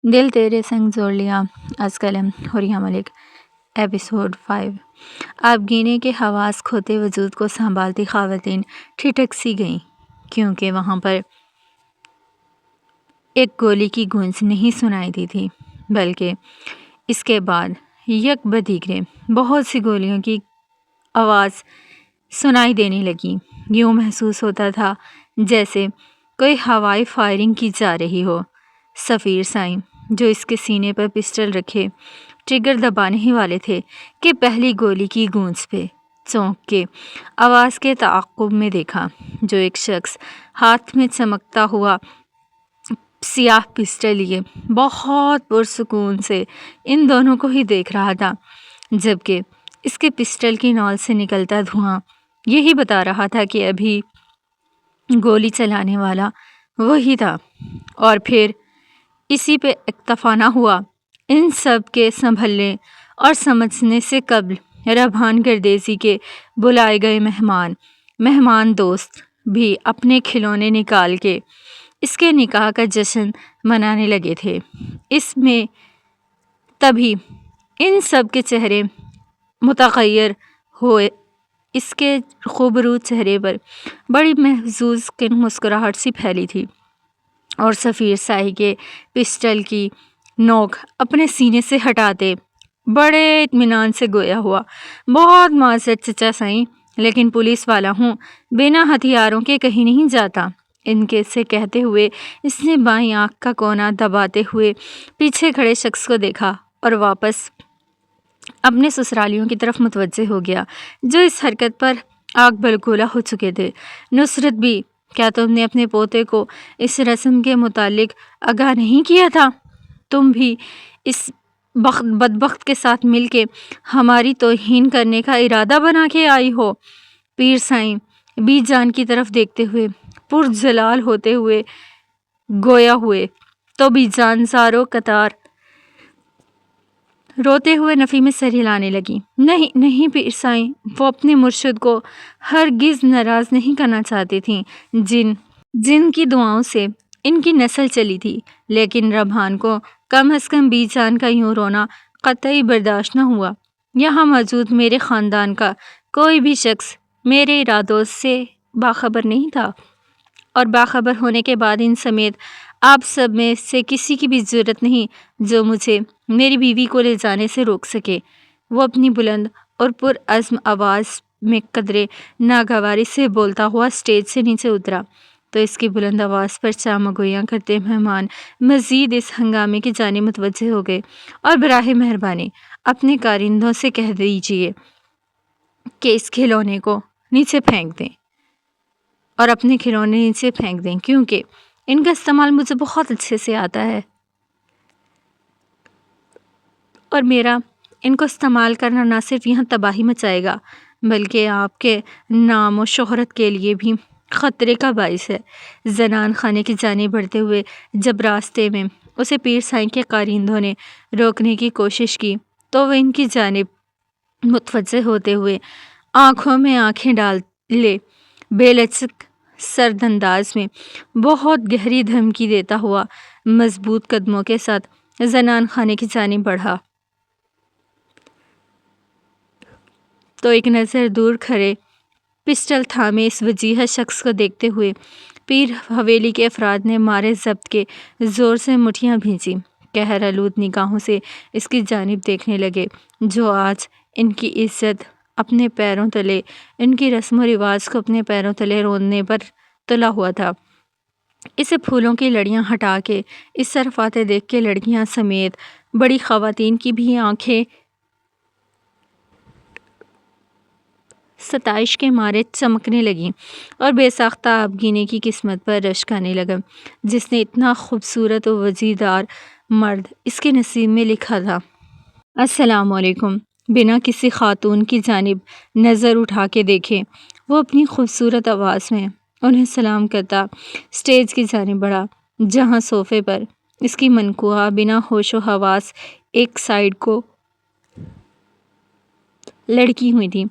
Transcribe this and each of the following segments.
دل تیرے سنگ جوڑ لیا از قلم حوریہ ملک ایپیسوڈ 5۔ آپ گینے کے حواس کھوتے وجود کو سنبھالتی خواتین ٹھٹک سی گئیں، کیونکہ وہاں پر ایک گولی کی گونج نہیں سنائی دی تھی، بلکہ اس کے بعد یک بدیگرے بہت سی گولیوں کی آواز سنائی دینے لگی۔ یوں محسوس ہوتا تھا جیسے کوئی ہوائی فائرنگ کی جا رہی ہو۔ سفیر سائیں، جو اس کے سینے پر پسٹل رکھے ٹریگر دبانے ہی والے تھے کہ پہلی گولی کی گونج پہ چونک کے آواز کے تعاقب میں دیکھا، جو ایک شخص ہاتھ میں چمکتا ہوا سیاہ پسٹل لیے بہت پرسکون سے ان دونوں کو ہی دیکھ رہا تھا، جبکہ اس کے پسٹل کی نال سے نکلتا دھواں یہی بتا رہا تھا کہ ابھی گولی چلانے والا وہی تھا۔ اور پھر اسی پہ اکتفا نہ ہوا، ان سب کے سنبھلنے اور سمجھنے سے قبل ربحان گردیزی کے بلائے گئے مہمان دوست بھی اپنے کھلونے نکال کے اس کے نکاح کا جشن منانے لگے تھے۔ اس میں تبھی ان سب کے چہرے متغیر ہوئے، اس کے خوبرو چہرے پر بڑی محظوظ کن مسکراہٹ سی پھیلی تھی، اور سفیر سائی کے پسٹل کی نوک اپنے سینے سے ہٹاتے بڑے اطمینان سے گویا ہوا، بہت معذرت چچا سائیں، لیکن پولیس والا ہوں، بنا ہتھیاروں کے کہیں نہیں جاتا۔ ان کے سے کہتے ہوئے اس نے بائیں آنکھ کا کونا دباتے ہوئے پیچھے کھڑے شخص کو دیکھا اور واپس اپنے سسرالیوں کی طرف متوجہ ہو گیا، جو اس حرکت پر آگ بلگولا ہو چکے تھے۔ نصرت بھی، کیا تم نے اپنے پوتے کو اس رسم کے متعلق آگاہ نہیں کیا تھا؟ تم بھی اس بدبخت کے ساتھ مل کے ہماری توہین کرنے کا ارادہ بنا کے آئی ہو؟ پیر سائیں بی جان کی طرف دیکھتے ہوئے پرجلال ہوتے ہوئے گویا ہوئے تو بی جان زاروں قطار روتے ہوئے نفی میں سر ہلانے لگی۔ نہیں نہیں پیر سائیں، وہ اپنے مرشد کو ہرگز ناراض نہیں کرنا چاہتی تھیں، جن کی دعاؤں سے ان کی نسل چلی تھی، لیکن ربحان کو کم از کم بی جان کا یوں رونا قطعی برداشت نہ ہوا۔ یہاں موجود میرے خاندان کا کوئی بھی شخص میرے ارادوں سے باخبر نہیں تھا، اور باخبر ہونے کے بعد ان سمیت آپ سب میں سے کسی کی بھی جرأت نہیں جو مجھے میری بیوی کو لے جانے سے روک سکے۔ وہ اپنی بلند اور پرعزم آواز میں قدرے ناگواری سے بولتا ہوا سٹیج سے نیچے اترا، تو اس کی بلند آواز پر چامگوئیاں کرتے مہمان مزید اس ہنگامے کی جانب متوجہ ہو گئے۔ اور براہ مہربانی اپنے کارندوں سے کہہ دیجیے کہ اس کھلونے کو نیچے پھینک دیں، اور اپنے کھلونے نیچے پھینک دیں، کیونکہ ان کا استعمال مجھے بہت اچھے سے آتا ہے، اور میرا ان کو استعمال کرنا نہ صرف یہاں تباہی مچائے گا، بلکہ آپ کے نام و شہرت کے لیے بھی خطرے کا باعث ہے۔ زنان خانے کی جانب بڑھتے ہوئے جب راستے میں اسے پیر سائیں کے کارندوں نے روکنے کی کوشش کی، تو وہ ان کی جانب متوجہ ہوتے ہوئے آنکھوں میں آنکھیں ڈالے بے لچک سرد انداز میں بہت گہری دھمکی دیتا ہوا مضبوط قدموں کے ساتھ زنان خانے کی جانب بڑھا، تو ایک نظر دور کھڑے پسٹل تھامے اس وجیہہ شخص کو دیکھتے ہوئے پیر حویلی کے افراد نے مارے ضبط کے زور سے مٹھیاں بھینچی، قہر آلود نگاہوں سے اس کی جانب دیکھنے لگے، جو آج ان کی عزت اپنے پیروں تلے، ان کی رسم و رواج کو اپنے پیروں تلے روننے پر تلا ہوا تھا۔ اسے پھولوں کی لڑیاں ہٹا کے اس طرف آتے دیکھ کے لڑکیاں سمیت بڑی خواتین کی بھی آنکھیں ستائش کے مارے چمکنے لگیں، اور بے ساختہ آبگینے کی قسمت پر رشک آنے لگا، جس نے اتنا خوبصورت و وجیدار مرد اس کے نصیب میں لکھا تھا۔ السلام علیکم۔ بنا کسی خاتون کی جانب نظر اٹھا کے دیکھے وہ اپنی خوبصورت آواز میں انہیں سلام کرتا سٹیج کی جانب بڑھا، جہاں صوفے پر اس کی منکوہہ بنا ہوش و حواس ایک سائیڈ کو لڑکی ہوئی تھی۔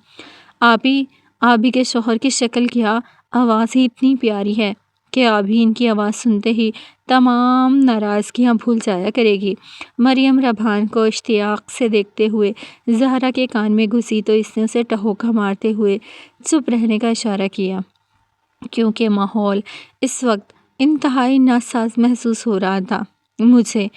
آبی کے شوہر کی شکل کیا آواز ہی اتنی پیاری ہے کہ ابھی ان کی آواز سنتے ہی تمام ناراضگیاں بھول جایا کرے گی۔ مریم ربحان کو اشتیاق سے دیکھتے ہوئے زہرا کے کان میں گھسی تو اس نے اسے ٹہوکا مارتے ہوئے چپ رہنے کا اشارہ کیا، کیونکہ ماحول اس وقت انتہائی ناساز محسوس ہو رہا تھا۔ مجھے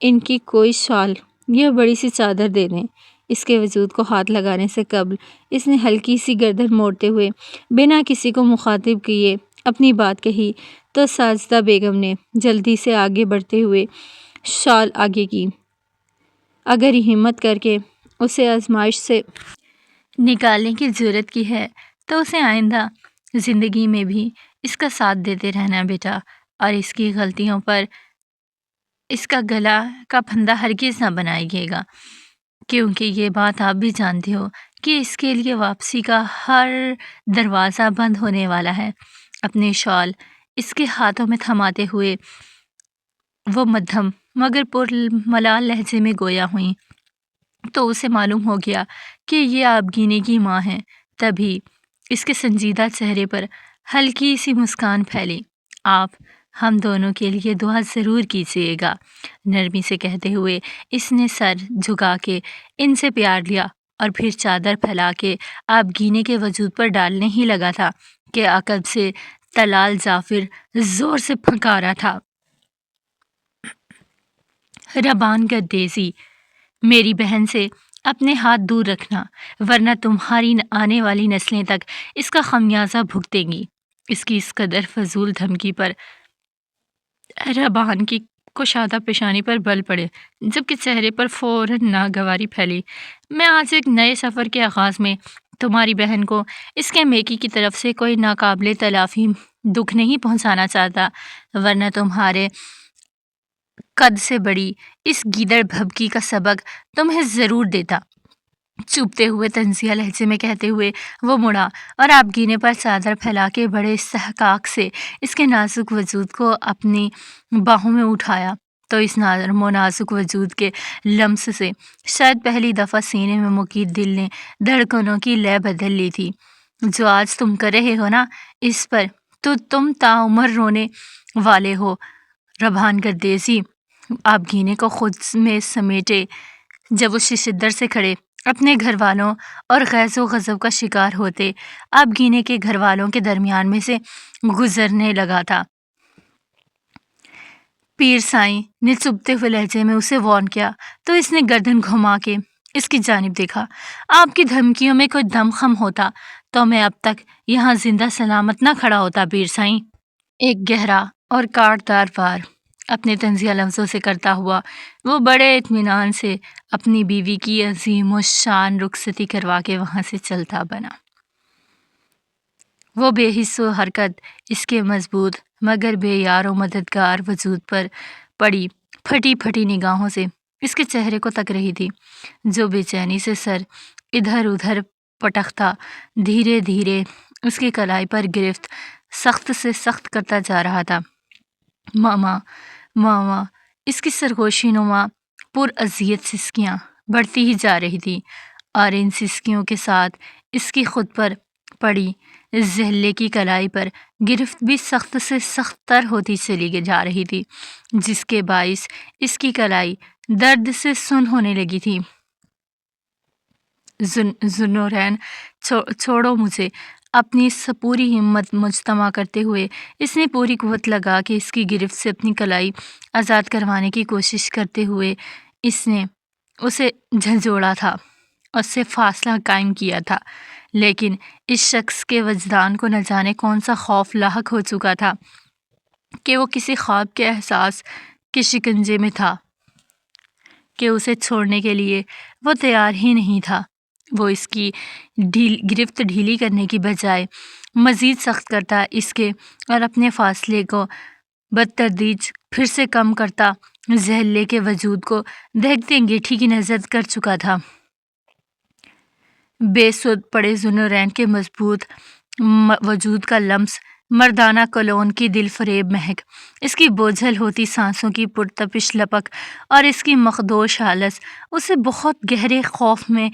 ان کی کوئی شال یا بڑی سی چادر دے دیں۔ اس کے وجود کو ہاتھ لگانے سے قبل اس نے ہلکی سی گردن موڑتے ہوئے بنا کسی کو مخاطب کیے اپنی بات کہی تو ساجدہ بیگم نے جلدی سے آگے بڑھتے ہوئے شال آگے کی۔ اگر یہ ہمت کر کے اسے آزمائش سے نکالنے کی جرت کی ہے تو اسے آئندہ زندگی میں بھی اس کا ساتھ دیتے رہنا بیٹا، اور اس کی غلطیوں پر اس کا گلا کا پھندا ہرگز نہ بنائیے گا، کیونکہ یہ بات آپ بھی جانتے ہو کہ اس کے لیے واپسی کا ہر دروازہ بند ہونے والا ہے۔ اپنے شال اس کے ہاتھوں میں تھماتے ہوئے وہ مدھم مگر پر ملال لہجے میں گویا ہوئیں تو اسے معلوم ہو گیا کہ یہ آبگینے کی ماں ہے۔ تبھی اس کے سنجیدہ چہرے پر ہلکی سی مسکان پھیلی۔ آپ ہم دونوں کے لیے دعا ضرور کیجیے گا، نرمی سے کہتے ہوئے اس نے سر جھکا کے ان سے پیار لیا اور پھر چادر پھیلا کے آبگینے کے وجود پر ڈالنے ہی لگا تھا کہ عقب سے طلال جعفر زور سے پھنکارا تھا۔ ربان گردیزی، میری بہن سے اپنے ہاتھ دور رکھنا، ورنہ تمہاری آنے والی نسلیں تک اس کا خمیازہ بھگتیں گی۔ اس کی اس قدر فضول دھمکی پر ربان کی کشادہ پیشانی پر بل پڑے، جبکہ چہرے پر فوراً ناگواری پھیلی۔ میں آج ایک نئے سفر کے آغاز میں تمہاری بہن کو اس کے میکی کی طرف سے کوئی ناقابل تلافی دکھ نہیں پہنچانا چاہتا، ورنہ تمہارے قد سے بڑی اس گیدڑ بھبکی کا سبق تمہیں ضرور دیتا۔ چوبتے ہوئے طنزیہ لہجے میں کہتے ہوئے وہ مڑا اور آبگینے پر چادر پھیلا کے بڑے استحقاق سے اس کے نازک وجود کو اپنی باہوں میں اٹھایا تو اس نرم و نازک وجود کے لمس سے شاید پہلی دفعہ سینے میں مقید دل نے دھڑکنوں کی لے بدل لی تھی۔ جو آج تم کر رہے ہو نا، اس پر تو تم تاعمر رونے والے ہو۔ ربان گردیزی آبگینے کو خود میں سمیٹے جب وہ ششدر سے کھڑے اپنے گھر والوں اور غیظ و غضب کا شکار ہوتے آبگینے کے گھر والوں کے درمیان میں سے گزرنے لگا تھا۔ پیر سائیں نے چبھتے ہوئے لہجے میں اسے وارن کیا تو اس نے گردن گھما کے اس کی جانب دیکھا۔ آپ کی دھمکیوں میں کوئی دم خم ہوتا تو میں اب تک یہاں زندہ سلامت نہ کھڑا ہوتا پیر سائیں۔ ایک گہرا اور کاٹدار وار اپنے طنزیہ لفظوں سے کرتا ہوا وہ بڑے اطمینان سے اپنی بیوی کی عظیم الشان رخصتی کروا کے وہاں سے چلتا بنا۔ وہ بے حس و حرکت اس کے مضبوط مگر بے یار و مددگار وجود پر پڑی پھٹی پھٹی نگاہوں سے اس کے چہرے کو تک رہی تھی، جو بے چینی سے سر ادھر ادھر پٹکتا دھیرے دھیرے اس کی کلائی پر گرفت سخت سے سخت کرتا جا رہا تھا۔ ماما ماما، اس کی سرگوشی نما پر اذیت سسکیاں بڑھتی ہی جا رہی تھی اور ان سسکیوں کے ساتھ اس کی خود پر پڑی زہلے کی کلائی پر گرفت بھی سخت سے سخت تر ہوتی چلی جا رہی تھی، جس کے باعث اس کی کلائی درد سے سن ہونے لگی تھی۔ ذوالنورین، چھوڑو مجھے۔ اپنی پوری ہمت مجتمع کرتے ہوئے اس نے پوری قوت لگا کے اس کی گرفت سے اپنی کلائی آزاد کروانے کی کوشش کرتے ہوئے اس نے اسے جھنجھوڑا تھا، اس سے فاصلہ قائم کیا تھا، لیکن اس شخص کے وجدان کو نہ جانے کون سا خوف لاحق ہو چکا تھا کہ وہ کسی خواب کے احساس کے شکنجے میں تھا کہ اسے چھوڑنے کے لیے وہ تیار ہی نہیں تھا۔ وہ اس کی گرفت ڈھیلی کرنے کی بجائے مزید سخت کرتا اس کے اور اپنے فاصلے کو بتدریج پھر سے کم کرتا زہلے کے وجود کو دہکتی انگیٹھی کی نظر کر چکا تھا۔ بے سود پڑے ذوالنورین کے مضبوط وجود کا لمس، مردانہ کلون کی دل فریب مہک، اس کی بوجھل ہوتی سانسوں کی پرتپش لپک اور اس کی مخدوش حالت اسے بہت گہرے خوف میں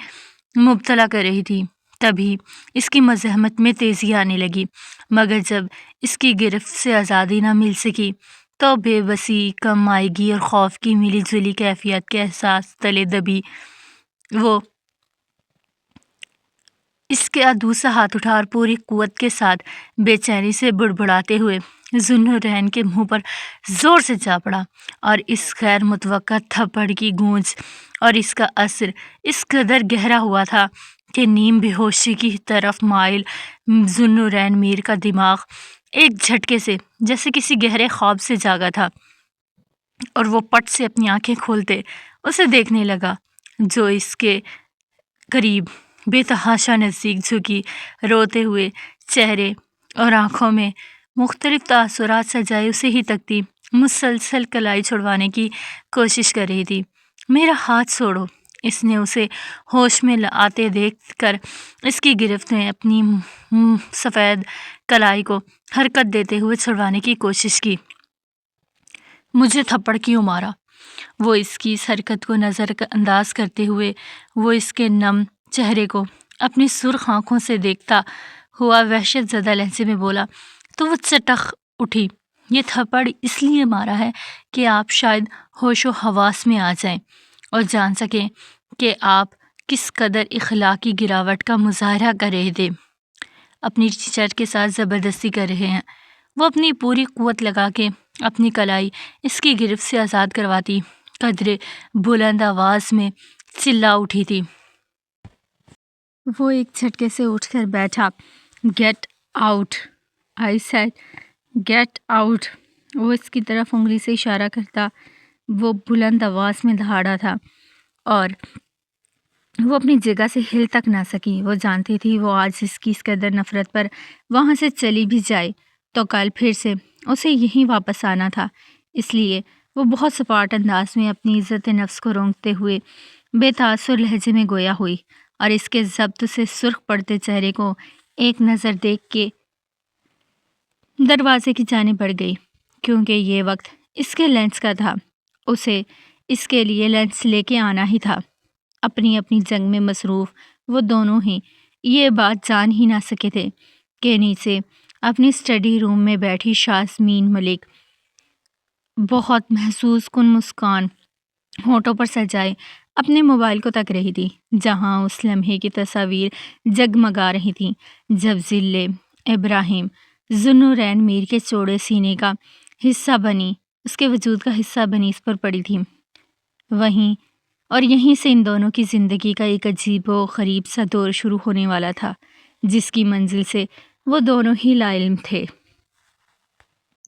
مبتلا کر رہی تھی۔ تبھی اس کی مزاحمت میں تیزی آنے لگی، مگر جب اس کی گرفت سے آزادی نہ مل سکی تو بے بسی، کم آئیگی اور خوف کی ملی جلی کیفیت کے احساس تلے دبی وہ اس کے دوسرا ہاتھ اٹھا اور پوری قوت کے ساتھ بے چینی سے بڑبڑاتے ہوئے ذوالنورین کے منہ پر زور سے جا پڑا، اور اس غیر متوقع تھپڑ کی گونج اور اس کا اثر اس قدر گہرا ہوا تھا کہ نیم بے ہوشی کی طرف مائل ذوالنورین میر کا دماغ ایک جھٹکے سے جیسے کسی گہرے خواب سے جاگا تھا، اور وہ پٹ سے اپنی آنکھیں کھولتے اسے دیکھنے لگا، جو اس کے قریب بے تحاشا نزدیک جھکی روتے ہوئے چہرے اور آنکھوں میں مختلف تاثرات سجائے اسے ہی تکتی مسلسل کلائی چھڑوانے کی کوشش کر رہی تھی۔ میرا ہاتھ چھوڑو، اس نے اسے ہوش میں آتے دیکھ کر اس کی گرفت میں اپنی سفید کلائی کو حرکت دیتے ہوئے چھڑوانے کی کوشش کی۔ مجھے تھپڑ کیوں مارا؟ وہ اس کی اس حرکت کو نظر انداز کرتے ہوئے وہ اس کے نم چہرے کو اپنی سرخ آنکھوں سے دیکھتا ہوا وحشت زدہ لہجے میں بولا، تو وہ چٹخ اٹھی۔ یہ تھپڑ اس لیے مارا ہے کہ آپ شاید ہوش و حواس میں آ جائیں اور جان سکیں کہ آپ کس قدر اخلاقی گراوٹ کا مظاہرہ کر رہے تھے، اپنی ٹیچر کے ساتھ زبردستی کر رہے ہیں۔ وہ اپنی پوری قوت لگا کے اپنی کلائی اس کی گرفت سے آزاد کرواتی قدرے بلند آواز میں چلا اٹھی تھی۔ وہ ایک جھٹکے سے اٹھ کر بیٹھا۔ Get out, I said get out. وہ اس کی طرف انگلی سے اشارہ کرتا وہ بلند آواز میں دہاڑا تھا، اور وہ اپنی جگہ سے ہل تک نہ سکی۔ وہ جانتی تھی وہ آج اس کی اس قدر نفرت پر وہاں سے چلی بھی جائے تو کل پھر سے اسے یہیں واپس آنا تھا، اس لیے وہ بہت سپاٹ انداز میں اپنی عزت نفس کو رونقتے ہوئے بے تاثر لہجے میں گویا ہوئی، اور اس کے ضبط سے سرخ پڑتے چہرے کو ایک نظر دیکھ کے دروازے کی جانب بڑھ گئی، کیونکہ یہ وقت اس کے لنچ کا تھا۔ اسے اس کے لیے لنچ لے کے آنا ہی تھا۔ اپنی جنگ میں مصروف وہ دونوں ہی یہ بات جان ہی نہ سکے تھے کہ نیچے اپنی اسٹڈی روم میں بیٹھی شاسمین ملک بہت محسوس کن مسکان ہونٹوں پر سجائے اپنے موبائل کو تک رہی تھی، جہاں اس لمحے کی تصاویر جگمگا رہی تھیں جب ذل ابراہیم ذوالنورین میر کے چوڑے سینے کا حصہ بنی، اس کے وجود کا حصہ بنی اس پر پڑی تھی۔ وہیں اور یہیں سے ان دونوں کی زندگی کا ایک عجیب و غریب سا دور شروع ہونے والا تھا، جس کی منزل سے وہ دونوں ہی لا علم تھے۔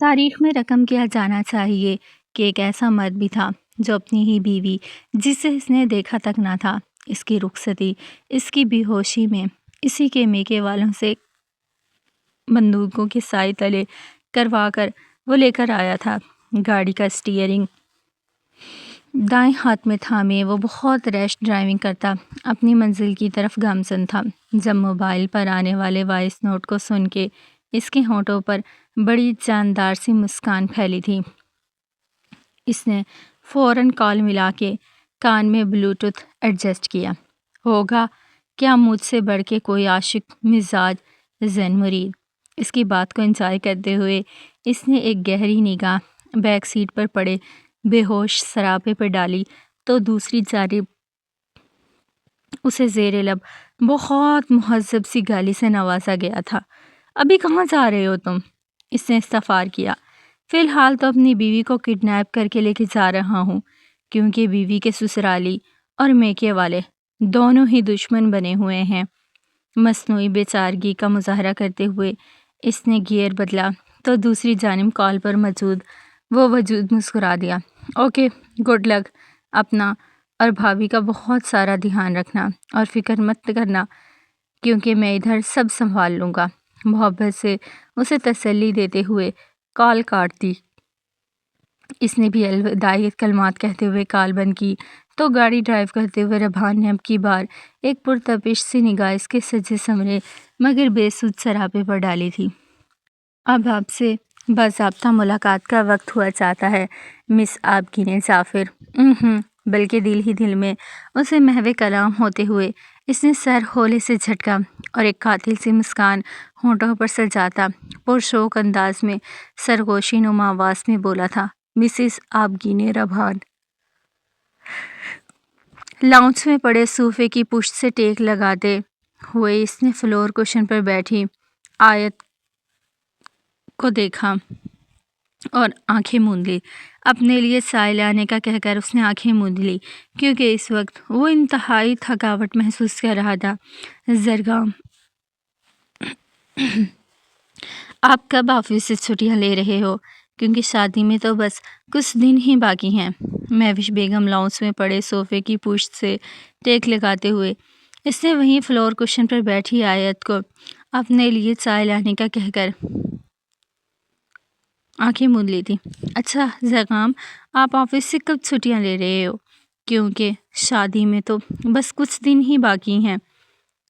تاریخ میں رقم کیا جانا چاہیے کہ ایک ایسا مرد بھی تھا جو اپنی ہی بیوی، جسے اس نے دیکھا تک نہ تھا، اس کی رخصتی، اس کی بے ہوشی میں اسی کے میکے والوں سے بندوقوں کے سائے تلے کروا کر وہ لے کر آیا تھا۔ گاڑی کا اسٹیئرنگ دائیں ہاتھ میں تھامے وہ بہت ریش ڈرائیونگ کرتا اپنی منزل کی طرف گامزن تھا، جب موبائل پر آنے والے وائس نوٹ کو سن کے اس کے ہونٹوں پر بڑی جاندار سی مسکان پھیلی تھی۔ اس نے فوراً کال ملا کے کان میں بلوٹوتھ ایڈجسٹ کیا۔ ہوگا کیا مجھ سے بڑھ کے کوئی عاشق مزاج زین مرید؟ اس کی بات کو انجوائے کرتے ہوئے اس نے ایک گہری نگاہ بیک سیٹ پر پڑے بے ہوش سراپے پر ڈالی تو دوسری جانب اسے زیر لب بہت مہذب سی گالی سے نوازا گیا تھا۔ ابھی کہاں جا رہے ہو تم؟ اس نے استفسار کیا۔ فی الحال تو اپنی بیوی کو کڈنیپ کر کے لے کے جا رہا ہوں، کیونکہ بیوی کے سسرالی اور میکے والے دونوں ہی دشمن بنے ہوئے ہیں۔ مصنوعی بے چارگی کا مظاہرہ کرتے ہوئے اس نے گیئر بدلا تو دوسری جانب کال پر موجود وہ وجود مسکرا دیا۔ اوکے، گڈ لک، اپنا اور بھابھی کا بہت سارا دھیان رکھنا اور فکر مت کرنا، کیونکہ میں ادھر سب سنبھال لوں گا۔ محبت سے اسے تسلی دیتے ہوئے کال کاٹ دی۔ اس نے بھی الوداعی کلمات کہتے ہوئے کال بند کی تو گاڑی ڈرائیو کرتے ہوئے ربحان نے اب کی بار ایک پرتپش سی نگاہ اس کے سجے سنورے مگر بے سود سراپے پر ڈالی تھی۔ اب آپ سے باضابطہ ملاقات کا وقت ہوا چاہتا ہے، مس آبگینِ جعفر۔ بلکہ دل ہی دل میں اسے محو کلام ہوتے ہوئے اس نے سر ہولے سے جھٹکا اور ایک قاتل سی مسکان ہونٹوں پر سجاتا پرشوق انداز میں سرگوشی نما آواز میں بولا تھا، مسز آبگینی ربھان۔ لاؤنج میں پڑے صوفے کی پشت سے ٹیک لگاتے ہوئے اس نے فلور کشن پر بیٹھی آیت کو دیکھا اور آنکھیں موند لی۔ اپنے لیے چائے لانے کا کہہ کر اس نے آنکھیں موند لی کیونکہ اس وقت وہ انتہائی تھکاوٹ محسوس کر رہا تھا۔ زرگام، آپ کب آفس سے چھٹیاں لے رہے ہو؟ کیونکہ شادی میں تو بس کچھ دن ہی باقی ہیں۔ مہوش بیگم لاؤنج میں پڑے صوفے کی پشت سے ٹیک لگاتے ہوئے اس نے وہیں فلور کشن پر بیٹھی آیت کو اپنے لیے چائے لانے کا کہہ کر آنکھیں موند لی تھی۔ اچھا زرگام، آپ آفس سے کب چھٹیاں لے رہے ہو؟ کیونکہ شادی میں تو بس کچھ دن ہی باقی ہیں۔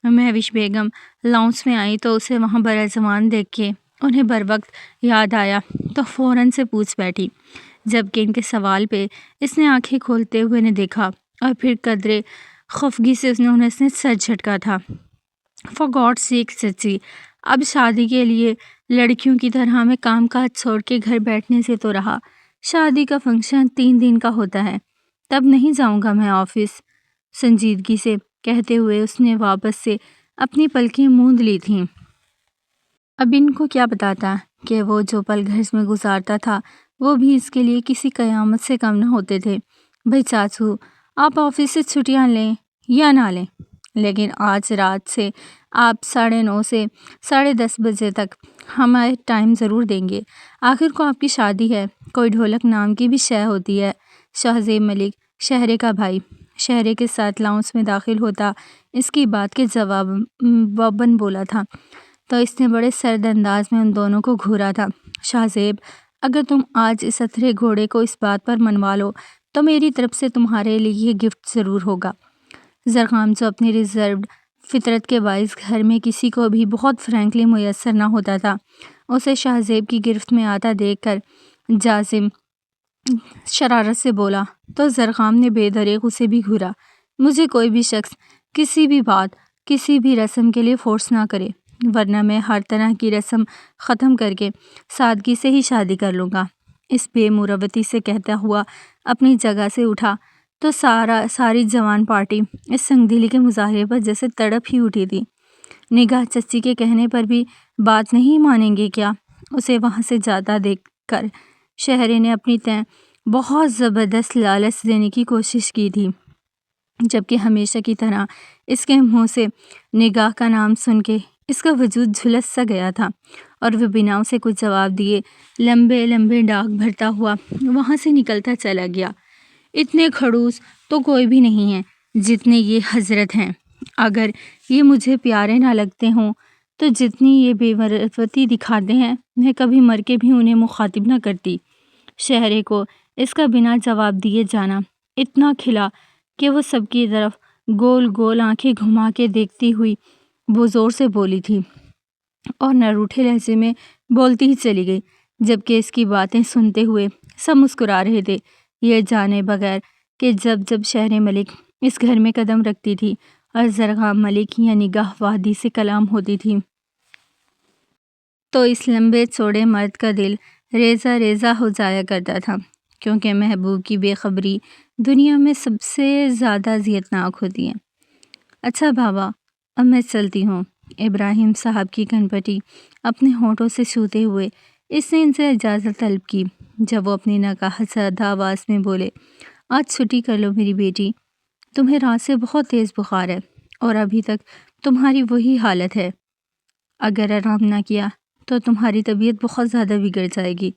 مہوش بیگم لاؤنج میں آئی تو اسے وہاں براجمان دیکھ کے انہیں بروقت یاد آیا تو فوراً سے پوچھ بیٹھی، جبکہ ان کے سوال پہ اس نے آنکھیں کھولتے ہوئے نے دیکھا اور پھر قدرے خفگی سے انہوں نے سر جھٹکا تھا۔ فار گاڈ سیک چچی، اب شادی کے لیے لڑکیوں کی طرح میں کام کاج چھوڑ کے گھر بیٹھنے سے تو رہا، شادی کا فنکشن 3 دن کا ہوتا ہے، تب نہیں جاؤں گا میں آفس، سنجیدگی سے کہتے ہوئے اس نے واپس سے اپنی پلکیں موند لی تھیں۔ اب ان کو کیا بتاتا کہ وہ جو پل گھر میں گزارتا تھا وہ بھی اس کے لیے کسی قیامت سے کم نہ ہوتے تھے۔ بھئی چاچو، آپ آفس سے چھٹیاں لیں یا نہ لیں، لیکن آج رات سے آپ 9:30 سے 10:30 بجے تک ہمیں ٹائم ضرور دیں گے۔ آخر کو آپ کی شادی ہے، کوئی ڈھولک نام کی بھی شے ہوتی ہے۔ شہزیب ملک شہرے کا بھائی شہرے کے ساتھ لاؤنج میں داخل ہوتا اس کی بات کے جواباً بولا تھا تو اس نے بڑے سرد انداز میں ان دونوں کو گھورا تھا، شہزیب، اگر تم آج اس اتھرے گھوڑے کو اس بات پر منوا لو تو میری طرف سے تمہارے لیے یہ گفٹ ضرور ہوگا۔ زرگام، جو اپنی ریزروڈ فطرت کے باعث گھر میں کسی کو بھی بہت فرینکلی میسر نہ ہوتا تھا، اسے شہزیب کی گرفت میں آتا دیکھ کر جازم شرارت سے بولا تو زرگام نے بے دریغ اسے بھی گھورا، مجھے کوئی بھی شخص کسی بھی بات، کسی بھی رسم کے لیے فورس نہ کرے، ورنہ میں ہر طرح کی رسم ختم کر کے سادگی سے ہی شادی کر لوں گا۔ اس بے مروتی سے کہتا ہوا اپنی جگہ سے اٹھا تو ساری جوان پارٹی اس سنگ دلی کے مظاہرے پر جیسے تڑپ ہی اٹھی تھی۔ نگاہ چچی کے کہنے پر بھی بات نہیں مانیں گے کیا؟ اسے وہاں سے جاتا دیکھ کر شہرے نے اپنی تیں بہت زبردست لالچ دینے کی کوشش کی تھی، جبکہ ہمیشہ کی طرح اس کے منہ سے نگاہ کا نام سن کے اس کا وجود جھلس سا گیا تھا اور وہ بنا اسے کچھ جواب دیے لمبے لمبے ڈاک بھرتا ہوا وہاں سے نکلتا چلا گیا۔ اتنے کھڑوس تو کوئی بھی نہیں ہے جتنے یہ حضرت ہیں، اگر یہ مجھے پیارے نہ لگتے ہوں تو جتنی یہ بے مروتی دکھاتے ہیں میں کبھی مر کے بھی انہیں مخاطب نہ کرتی۔ شہرے کو اس کا بنا جواب دیے جانا اتنا کھلا کہ وہ سب کی طرف گول گول آنکھیں گھما کے دیکھتی ہوئی وہ زور سے بولی تھی اور نہ روٹھے لہجے میں بولتی ہی چلی گئی، جبکہ اس کی باتیں سنتے ہوئے سب مسکرا رہے تھے، یہ جانے بغیر کہ جب جب شہر ملک اس گھر میں قدم رکھتی تھی اور زرگام ملک یا نگاہ وادی سے کلام ہوتی تھی تو اس لمبے چوڑے مرد کا دل ریزہ ریزہ ہو جایا کرتا تھا، کیونکہ محبوب کی بے خبری دنیا میں سب سے زیادہ اذیتناک ہوتی ہے۔ اچھا بابا، اب میں چلتی ہوں۔ ابراہیم صاحب کی کنپٹی اپنے ہونٹوں سے چھوتے ہوئے اس نے ان سے اجازت طلب کی، جب وہ اپنی نکہت زدہ آواز میں بولے، آج چھٹی کر لو میری بیٹی، تمہیں رات سے بہت تیز بخار ہے اور ابھی تک تمہاری وہی حالت ہے، اگر آرام نہ کیا تو تمہاری طبیعت بہت زیادہ بگڑ جائے گی۔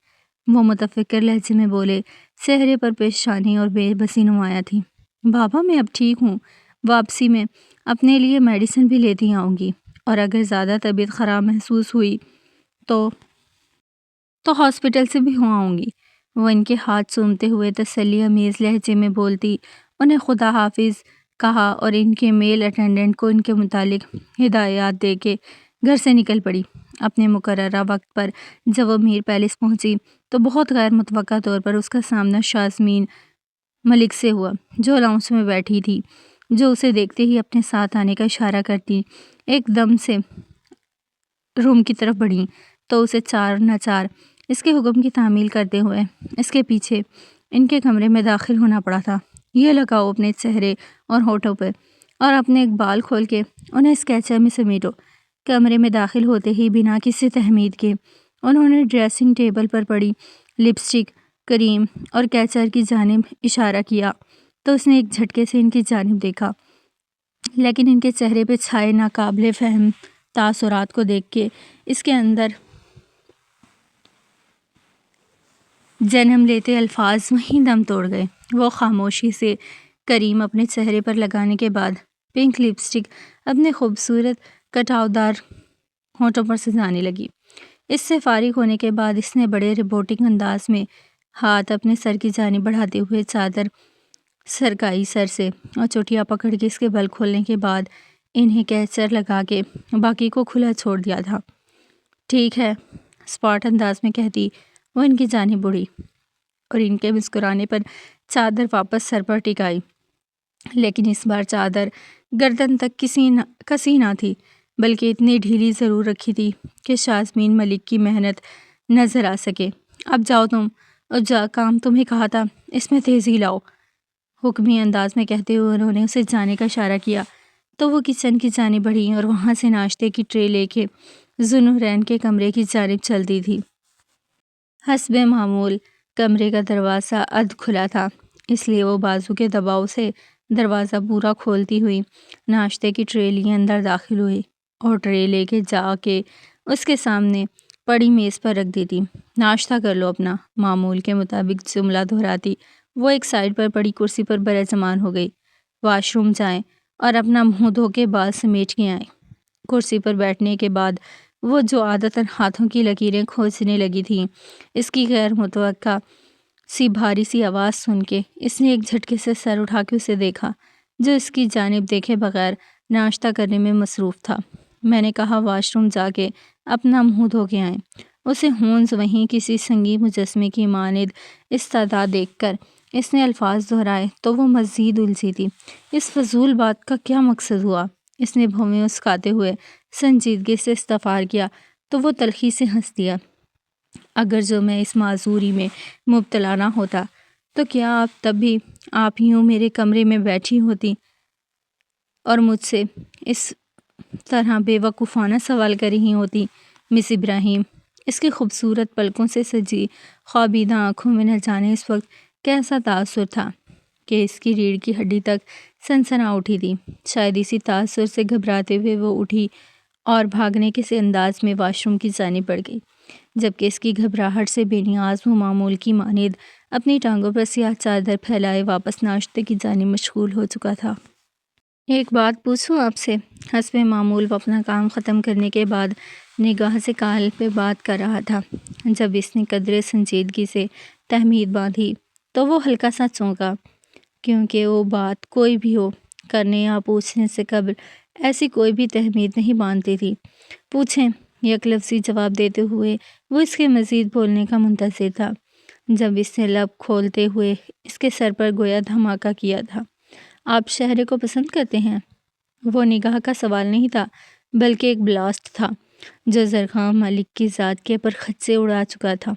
وہ متفکر لہجے میں بولے، چہرے پر پیشانی اور بے بسی نمایاں تھی۔ بابا، میں اب ٹھیک ہوں، واپسی میں اپنے لیے میڈیسن بھی لیتی آؤں گی، اور اگر زیادہ طبیعت خراب محسوس ہوئی تو ہاسپٹل سے بھی ہو آؤں گی۔ وہ ان کے ہاتھ چومتے ہوئے تسلی آمیز لہجے میں بولتی انہیں خدا حافظ کہا اور ان کے میل اٹینڈنٹ کو ان کے متعلق ہدایات دے کے گھر سے نکل پڑی۔ اپنے مقررہ وقت پر جب وہ میر پیلس پہنچی تو بہت غیر متوقع طور پر اس کا سامنا شازمین ملک سے ہوا، جو لاؤنج میں بیٹھی تھی، جو اسے دیکھتے ہی اپنے ساتھ آنے کا اشارہ کرتی ایک دم سے روم کی طرف بڑھی تو اسے چار ناچار اس کے حکم کی تعمیل کرتے ہوئے اس کے پیچھے ان کے کمرے میں داخل ہونا پڑا تھا۔ یہ لگاؤ اپنے چہرے اور ہونٹوں پہ اور اپنے ایک بال کھول کے انہیں اسکیچر میں سمیٹو۔ کمرے میں داخل ہوتے ہی بنا کسی تحمید کے انہوں نے ڈریسنگ ٹیبل پر پڑی لپسٹک، کریم اور کیچر کی جانب اشارہ کیا تو اس نے ایک جھٹکے سے ان کی جانب دیکھا، لیکن ان کے چہرے پہ چھائے ناقابل فہم تاثرات کو دیکھ کے اس کے اندر جنم لیتے الفاظ وہیں دم توڑ گئے۔ وہ خاموشی سے کریم اپنے چہرے پر لگانے کے بعد پنک لپسٹک اپنے خوبصورت کٹاؤ دار ہونٹوں پر سجانے لگی۔ اس سے فارغ ہونے کے بعد اس نے بڑے روبوٹک انداز میں ہاتھ اپنے سر کی جانب بڑھاتے ہوئے چادر سرکائی سر سے اور چوٹیاں پکڑ کے اس کے بل کھولنے کے بعد انہیں کیچر لگا کے باقی کو کھلا چھوڑ دیا تھا۔ ٹھیک ہے، اسپاٹ انداز میں کہتی وہ ان کی جانب بڑھی اور ان کے مسکرانے پر چادر واپس سر پر ٹکائی، لیکن اس بار چادر گردن تک کسی نہ تھی، بلکہ اتنی ڈھیلی ضرور رکھی تھی کہ شازمین ملک کی محنت نظر آ سکے۔ اب جاؤ تم، اور کام تمہیں کہا تھا اس میں تیزی لاؤ، حکمی انداز میں کہتے ہوئے انہوں نے اسے جانے کا اشارہ کیا تو وہ کچن کی جانب بڑھی اور وہاں سے ناشتے کی ٹرے لے کے ذوالنورین کے کمرے کی جانب چلتی تھی۔ حسب معمول کمرے کا دروازہ کھلا تھا، اس لیے وہ بازو کے دباؤ سے دروازہ پورا کھولتی ہوئی ناشتے کی ٹرے لیے اندر داخل ہوئی اور ٹرے لے کے جا کے اس کے سامنے پڑی میز پر رکھ دیتی۔ ناشتہ کر لو اپنا، معمول کے مطابق جملہ دہراتی وہ ایک سائڈ پر پڑی کرسی پر برجمان ہو گئی۔ واش روم جائیں اور اپنا منہ دھو کے بال سمیٹ کے آئیں۔ کرسی پر بیٹھنے کے بعد وہ جو عادتاً ہاتھوں کی لکیریں کھوجنے لگی تھیں، اس کی غیر متوقع سی بھاری سی آواز سن کے اس نے ایک جھٹکے سے سر اٹھا کے اسے دیکھا، جو اس کی جانب دیکھے بغیر ناشتہ کرنے میں مصروف تھا۔ میں نے کہا واش روم جا کے اپنا منہ دھو کے آئیں۔ اسے ہونز وہیں کسی سنگی مجسمے کی مانند استدا دیکھ کر اس نے الفاظ دہرائے تو وہ مزید الجھی تھی۔ اس فضول بات کا کیا مقصد ہوا؟ اس نے بھویں اسکاتے ہوئے سنجیدگی سے استفسار کیا تو وہ تلخی سے ہنس دیا۔ اگر جو میں اس معذوری میں مبتلا نہ ہوتا تو کیا تب بھی آپ یوں میرے کمرے میں بیٹھی ہوتی اور مجھ سے اس طرح بے وقوفانہ سوال کر رہی ہوتی؟ مس ابراہیم، اس کی خوبصورت پلکوں سے سجی خوابیدہ آنکھوں میں نہ جانے اس وقت کیسا تاثر تھا کہ اس کی ریڑھ کی ہڈی تک سنسنا اٹھی تھی۔ شاید اسی تاثر سے گھبراتے ہوئے وہ اٹھی اور بھاگنے کے انداز میں واش روم کی جانب بڑھ گئی، جبکہ اس کی گھبراہٹ سے بے نیاز وہ معمول کی مانند اپنی ٹانگوں پر سیاہ چادر پھیلائے واپس ناشتے کی جانب مشغول ہو چکا تھا۔ ایک بات پوچھوں آپ سے؟ حسب معمول وہ اپنا کام ختم کرنے کے بعد نگاہ سے کال پہ بات کر رہا تھا۔ جب اس نے قدرے سنجیدگی سے تہمید باندھی تو وہ ہلکا سا چونکا، کیونکہ وہ بات کوئی بھی ہو کرنے یا پوچھنے سے قبل ایسی کوئی بھی تہمید نہیں باندھتی تھی۔ پوچھیں، یک لفظی جواب دیتے ہوئے وہ اس کے مزید بولنے کا منتظر تھا، جب اس نے لب کھولتے ہوئے اس کے سر پر گویا دھماکہ کیا تھا۔ آپ شہرے کو پسند کرتے ہیں؟ وہ نگاہ کا سوال نہیں تھا، بلکہ ایک بلاسٹ تھا جو زرخام ملک کی ذات کے پر خدشے اڑا چکا تھا۔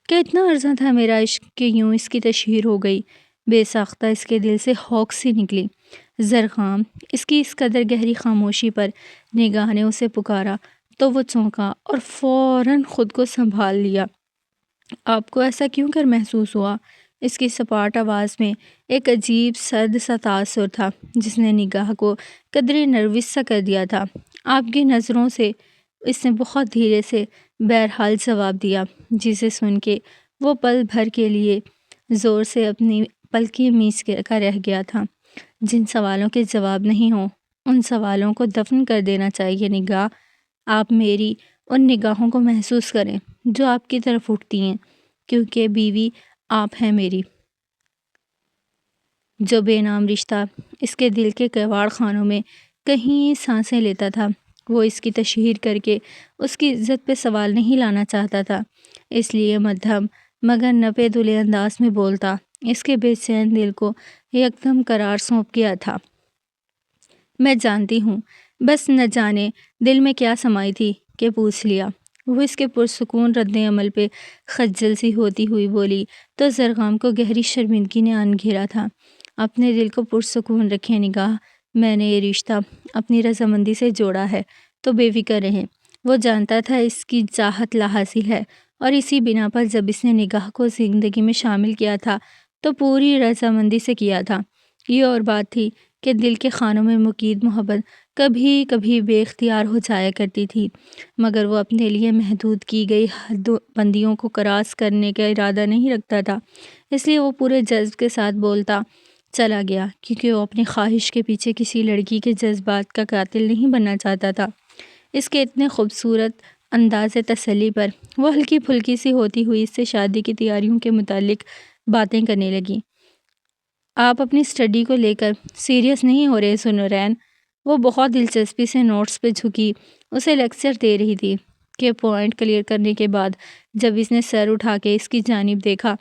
کہ اتنا عرضہ تھا میرا عشق کہ یوں اس کی تشہیر ہو گئی، بے ساختہ اس کے دل سے ہوک سی نکلی۔ زرخام، اس کی اس قدر گہری خاموشی پر نگاہ نے اسے پکارا تو وہ چونکا اور فوراً خود کو سنبھال لیا۔ آپ کو ایسا کیوں کر محسوس ہوا؟ اس کی سپاٹ آواز میں ایک عجیب سرد سا تاثر تھا جس نے نگاہ کو قدرے نروس سا کر دیا تھا۔ آپ کی نظروں سے اس نے بہت دھیرے سے بہرحال جواب دیا، جسے سن کے وہ پل بھر کے لیے زور سے اپنی پلکیں میچ کر رہ گیا تھا۔ جن سوالوں کے جواب نہیں ہوں ان سوالوں کو دفن کر دینا چاہیے نگاہ۔ آپ میری ان نگاہوں کو محسوس کریں جو آپ کی طرف اٹھتی ہیں، کیونکہ بیوی آپ ہیں میری۔ جو بے نام رشتہ اس کے دل کے کیواڑ خانوں میں کہیں سانسیں لیتا تھا، وہ اس کی تشہیر کر کے اس کی عزت پہ سوال نہیں لانا چاہتا تھا، اس لیے مدھم مگر نپے تلے انداز میں بولتا اس کے بے چین دل کو یکدم قرار سونپ گیا تھا۔ میں جانتی ہوں، بس نہ جانے دل میں کیا سمائی تھی کہ پوچھ لیا۔ وہ اس کے پرسکون رد عمل پہ خجل سی ہوتی ہوئی بولی تو زرغام کو گہری شرمندگی نے آن گھیرا تھا۔ اپنے دل کو پرسکون رکھے نگاہ، میں نے یہ رشتہ اپنی رضامندی سے جوڑا ہے تو بے فکر رہیں۔ وہ جانتا تھا اس کی چاہت لاحاصل ہے، اور اسی بنا پر جب اس نے نگاہ کو زندگی میں شامل کیا تھا تو پوری رضامندی سے کیا تھا۔ یہ اور بات تھی کہ دل کے خانوں میں مقید محبت کبھی کبھی بے اختیار ہو جایا کرتی تھی، مگر وہ اپنے لیے محدود کی گئی حد بندیوں کو کراس کرنے کا ارادہ نہیں رکھتا تھا۔ اس لیے وہ پورے جذب کے ساتھ بولتا چلا گیا، کیونکہ وہ اپنی خواہش کے پیچھے کسی لڑکی کے جذبات کا قاتل نہیں بننا چاہتا تھا۔ اس کے اتنے خوبصورت انداز تسلی پر وہ ہلکی پھلکی سی ہوتی ہوئی اس سے شادی کی تیاریوں کے متعلق باتیں کرنے لگی۔ آپ اپنی اسٹڈی کو لے کر سیریس نہیں ہو رہے سنورین؟ وہ بہت دلچسپی سے نوٹس پہ جھکی اسے لیکچر دے رہی تھی کہ پوائنٹ کلیئر کرنے کے بعد جب اس نے سر اٹھا کے اس کی جانب دیکھا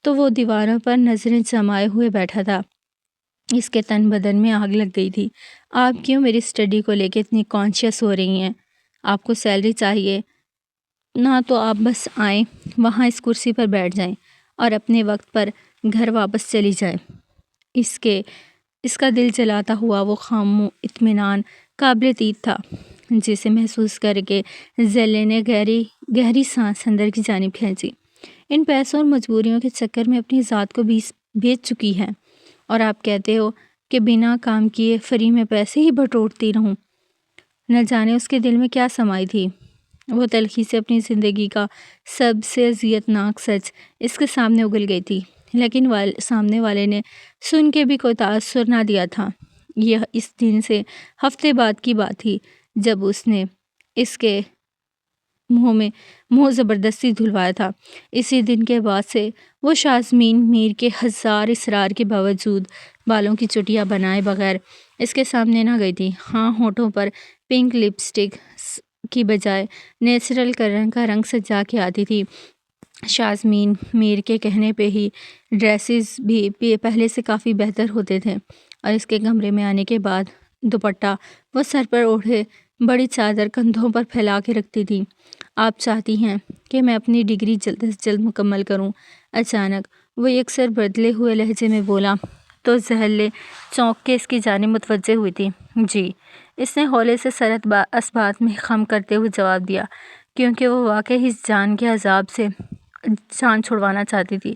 تو وہ دیواروں پر نظریں جمائے ہوئے بیٹھا تھا۔ اس کے تن بدن میں آگ لگ گئی تھی۔ آپ کیوں میری اسٹڈی کو لے کے اتنی کانشیس ہو رہی ہیں؟ آپ کو سیلری چاہیے نہ تو آپ بس آئیں، وہاں اس کرسی پر بیٹھ جائیں اور اپنے وقت پر گھر واپس چلی جائیں۔ اس کا دل جلاتا ہوا وہ خام اطمینان قابل دید تھا، جسے محسوس کر کے ذیلی نے گہری سانس اندر کی جانب کھینچی۔ ان پیسوں اور مجبوریوں کے چکر میں اپنی ذات کو بیچ چکی ہے، اور آپ کہتے ہو کہ بنا کام کیے فری میں پیسے ہی بٹورتی رہوں۔ نہ جانے اس کے دل میں کیا سمائی تھی۔ وہ تلخی سے اپنی زندگی کا سب سے اذیت ناک سچ اس کے سامنے اگل گئی تھی، لیکن سامنے والے نے سن کے بھی کوئی تاثر نہ دیا تھا۔ یہ اس دن سے ہفتے بعد کی بات تھی جب اس نے اس کے منہ زبردستی دھلوایا تھا۔ اسی دن کے بعد سے وہ شازمین میر کے ہزار اصرار کے باوجود بالوں کی چٹیاں بنائے بغیر اس کے سامنے نہ گئی تھی۔ ہاں، ہونٹوں پر پنک لپسٹک کی بجائے نیچرل کلر کا رنگ سجا کے آتی تھی۔ شازمین میر کے کہنے پہ ہی ڈریسز بھی پہلے سے کافی بہتر ہوتے تھے، اور اس کے کمرے میں آنے کے بعد دوپٹہ وہ سر پر اوڑھے بڑی چادر کندھوں پر پھیلا کے رکھتی تھی۔ آپ چاہتی ہیں کہ میں اپنی ڈگری جلد از جلد مکمل کروں؟ اچانک وہ یکسر بدلے ہوئے لہجے میں بولا تو زہلے چونک کے اس کی جانب متوجہ ہوئی تھی۔ جی، اس نے ہولے سے سر اثبات میں خم کرتے ہوئے جواب دیا، کیونکہ وہ واقعی اس جان کے عذاب سے جان چھڑوانا چاہتی تھی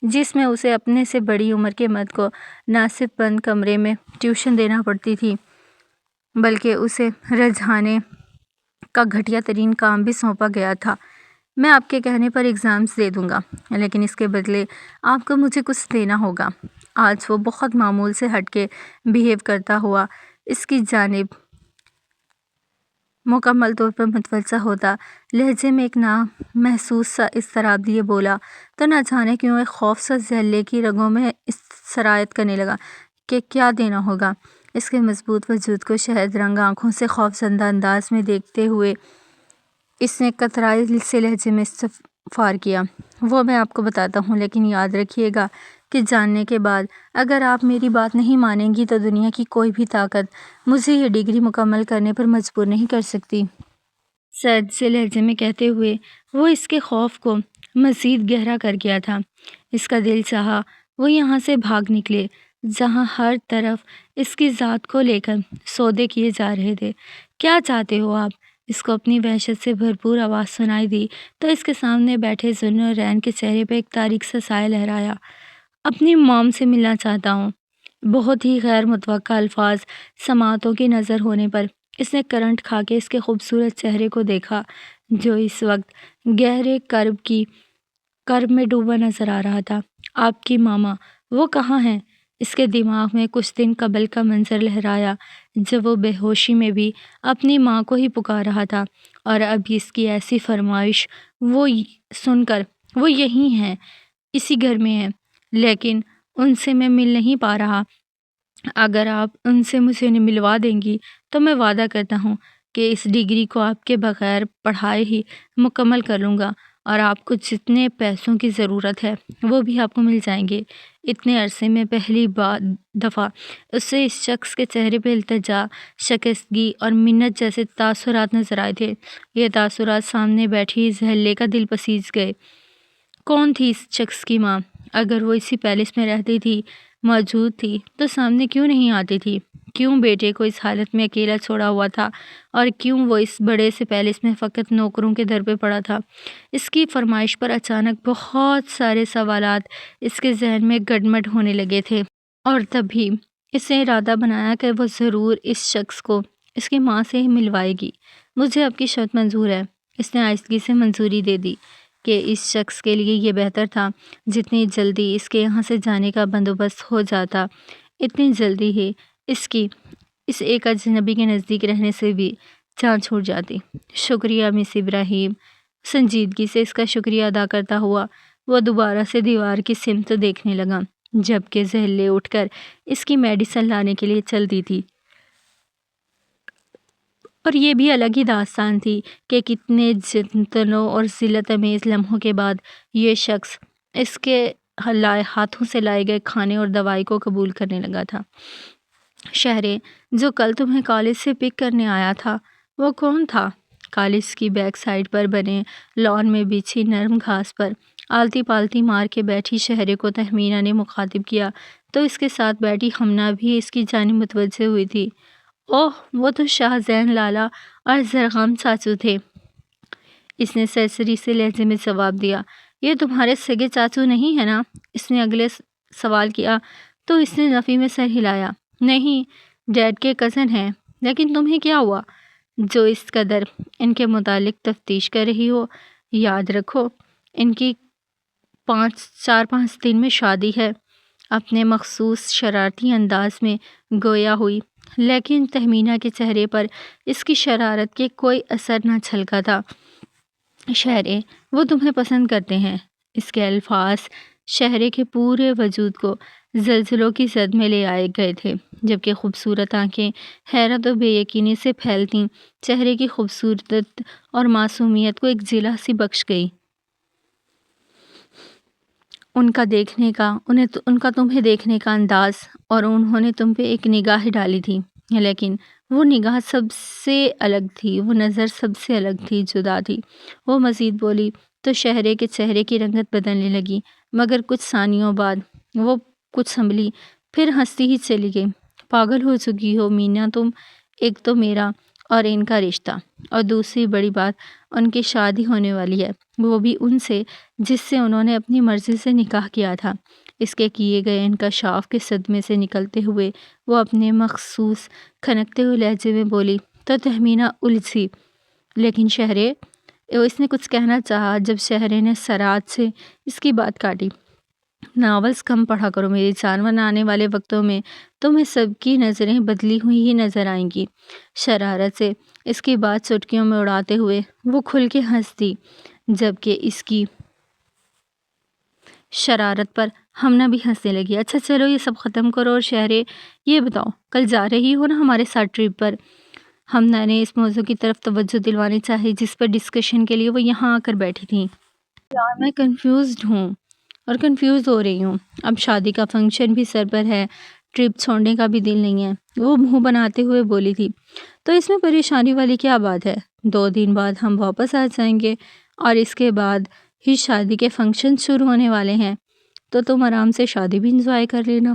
جس میں اسے اپنے سے بڑی عمر کے مرد کو ناصب بند کمرے میں ٹیوشن دینا پڑتی تھی، بلکہ اسے رجھانے کا گھٹیا ترین کام بھی سونپا گیا تھا۔ میں آپ کے کہنے پر ایگزامز دے دوں گا، لیکن اس کے بدلے آپ کو مجھے کچھ دینا ہوگا۔ آج وہ بہت معمول سے ہٹ کے بیہیو کرتا ہوا اس کی جانب مکمل طور پر متوجہ ہوتا لہجے میں ایک نامحسوس سا اضطراب لیے بولا تو نہ جانے کیوں ایک خوف سا زہلے کی رگوں میں سرایت کرنے لگا کہ کیا دینا ہوگا۔ اس کے مضبوط وجود کو شہد رنگ آنکھوں سے خوف زدہ انداز میں دیکھتے ہوئے اس نے قطرائے سے لہجے میں استفسار کیا۔ وہ میں آپ کو بتاتا ہوں، لیکن یاد رکھیے گا کہ جاننے کے بعد اگر آپ میری بات نہیں مانیں گی تو دنیا کی کوئی بھی طاقت مجھے یہ ڈگری مکمل کرنے پر مجبور نہیں کر سکتی۔ سرد سے لہجے میں کہتے ہوئے وہ اس کے خوف کو مزید گہرا کر گیا تھا۔ اس کا دل چاہا وہ یہاں سے بھاگ نکلے جہاں ہر طرف اس کی ذات کو لے کر سودے کیے جا رہے تھے۔ کیا چاہتے ہو آپ؟ اس کو اپنی وحشت سے بھرپور آواز سنائی دی تو اس کے سامنے بیٹھے ذوالنورین کے چہرے پہ ایک تاریک سا سایہ لہرایا۔ اپنی موم سے ملنا چاہتا ہوں۔ بہت ہی غیر متوقع الفاظ سماعتوں کی نظر ہونے پر اس نے کرنٹ کھا کے اس کے خوبصورت چہرے کو دیکھا جو اس وقت گہرے کرب میں ڈوبا نظر آ رہا تھا۔ آپ کی ماما وہ کہاں ہیں؟ اس کے دماغ میں کچھ دن قبل کا منظر لہرایا جب وہ بے ہوشی میں بھی اپنی ماں کو ہی پکار رہا تھا، اور اب اس کی ایسی فرمائش وہ سن کر وہ یہی ہیں، اسی گھر میں ہیں، لیکن ان سے میں مل نہیں پا رہا۔ اگر آپ ان سے مجھے ملوا دیں گی تو میں وعدہ کرتا ہوں کہ اس ڈگری کو آپ کے بغیر پڑھائے ہی مکمل کر لوں گا اور آپ کو جتنے پیسوں کی ضرورت ہے وہ بھی آپ کو مل جائیں گے۔ اتنے عرصے میں پہلی دفعہ اسے اس شخص کے چہرے پہ التجا، شکستگی اور منت جیسے تاثرات نظر آئے تھے۔ یہ تاثرات سامنے بیٹھی زہلے کا دل پسیج گئے۔ کون تھی اس شخص کی ماں؟ اگر وہ اسی پیلس میں رہتی تھی، موجود تھی، تو سامنے کیوں نہیں آتی تھی؟ کیوں بیٹے کو اس حالت میں اکیلا چھوڑا ہوا تھا؟ اور کیوں وہ اس بڑے سے پیلس میں فقط نوکروں کے در پہ پڑا تھا؟ اس کی فرمائش پر اچانک بہت سارے سوالات اس کے ذہن میں گڈمڈ ہونے لگے تھے، اور تبھی اس نے ارادہ بنایا کہ وہ ضرور اس شخص کو اس کی ماں سے ہی ملوائے گی۔ مجھے آپ کی شرط منظور ہے۔ اس نے آہستگی سے منظوری دے دی کہ اس شخص کے لیے یہ بہتر تھا جتنی جلدی اس کے یہاں سے جانے کا بندوبست ہو جاتا، اتنی جلدی ہی اس ایک اجنبی کے نزدیک رہنے سے بھی جان چھوٹ جاتی۔ شکریہ مس ابراہیم۔ سنجیدگی سے اس کا شکریہ ادا کرتا ہوا وہ دوبارہ سے دیوار کی سمت دیکھنے لگا، جبکہ زہلے اٹھ کر اس کی میڈیسن لانے کے لیے چلتی تھی۔ اور یہ بھی الگ ہی داستان تھی کہ کتنے جتنوں اور ذلت امیز لمحوں کے بعد یہ شخص اس کے ہاتھوں سے لائے گئے کھانے اور دوائی کو قبول کرنے لگا تھا۔ شہرے، جو کل تمہیں کالج سے پک کرنے آیا تھا، وہ کون تھا؟ کالج کی بیک سائڈ پر بنے لان میں بچھی نرم گھاس پر آلتی پالتی مار کے بیٹھی شہرے کو تہمینہ نے مخاطب کیا تو اس کے ساتھ بیٹھی ہمنا بھی اس کی جانب متوجہ ہوئی تھی۔ اوہ، وہ تو شاہ زین لالا اور زرغام چاچو تھے، اس نے سرسری سے لہجے میں جواب دیا۔ یہ تمہارے سگے چاچو نہیں ہے نا؟ اس نے اگلے سوال کیا تو اس نے نفی میں سر ہلایا۔ نہیں، ڈیڈ کے کزن ہیں۔ لیکن تمہیں کیا ہوا جو اس قدر ان کے متعلق تفتیش کر رہی ہو؟ یاد رکھو ان کی 4-5 دن میں شادی ہے۔ اپنے مخصوص شرارتی انداز میں گویا ہوئی، لیکن تہمینہ کے چہرے پر اس کی شرارت کے کوئی اثر نہ چھلکا تھا۔ شہرے، وہ تمہیں پسند کرتے ہیں۔ اس کے الفاظ شہرے کے پورے وجود کو زلزلوں کی زد میں لے آئے گئے تھے، جبکہ خوبصورت آنکھیں حیرت و بے یقینی سے پھیلتیں چہرے کی خوبصورت اور معصومیت کو ایک جلا سی بخش گئی۔ ان کا تمہیں دیکھنے کا انداز، اور انہوں نے تم پہ ایک نگاہ ڈالی تھی، لیکن وہ نگاہ سب سے الگ تھی، وہ نظر سب سے الگ تھی، جدا تھی۔ وہ مزید بولی تو شہرے کے چہرے کی رنگت بدلنے لگی، مگر کچھ ثانیوں بعد وہ کچھ سنبھلی، پھر ہنستی ہی چلی گئی۔ پاگل ہو چکی ہو مینا تم، ایک تو میرا اور ان کا رشتہ، اور دوسری بڑی بات ان کی شادی ہونے والی ہے، وہ بھی ان سے جس سے انہوں نے اپنی مرضی سے نکاح کیا تھا۔ اس کے کیے گئے انکشاف کے صدمے سے نکلتے ہوئے وہ اپنے مخصوص کھنکتے ہوئے لہجے میں بولی تو تہمینہ الجھی۔ لیکن شہرے، اس نے کچھ کہنا چاہا جب شہرے نے سرعت سے اس کی بات کاٹی۔ ناولز کم پڑھا کرو میری جان، ورنہ آنے والے وقتوں میں تمہیں سب کی نظریں بدلی ہوئی ہی نظر آئیں گی۔ شرارت سے اس کی بات چٹکیوں میں اڑاتے ہوئے وہ کھل کے ہنس دی، جبکہ اس کی شرارت پر ہمنا بھی ہنسنے لگی۔ اچھا چلو یہ سب ختم کرو اور شہرے یہ بتاؤ، کل جا رہی ہو نا ہمارے ساتھ ٹرپ پر؟ ہمنا نے اس موضوع کی طرف توجہ دلوانی چاہی جس پر ڈسکشن کے لیے وہ یہاں آ کر بیٹھی تھیں۔ یار میں کنفیوزڈ ہوں اور کنفیوز ہو رہی ہوں۔ اب شادی کا فنکشن بھی سر پر ہے، ٹرپ چھوڑنے کا بھی دل نہیں ہے، وہ منہ بناتے ہوئے بولی تھی۔ تو اس میں پریشانی والی کیا بات ہے؟ 2 دن بعد ہم واپس آ جائیں گے اور اس کے بعد ہی شادی کے فنکشن شروع ہونے والے ہیں، تو تم آرام سے شادی بھی انجوائے کر لینا۔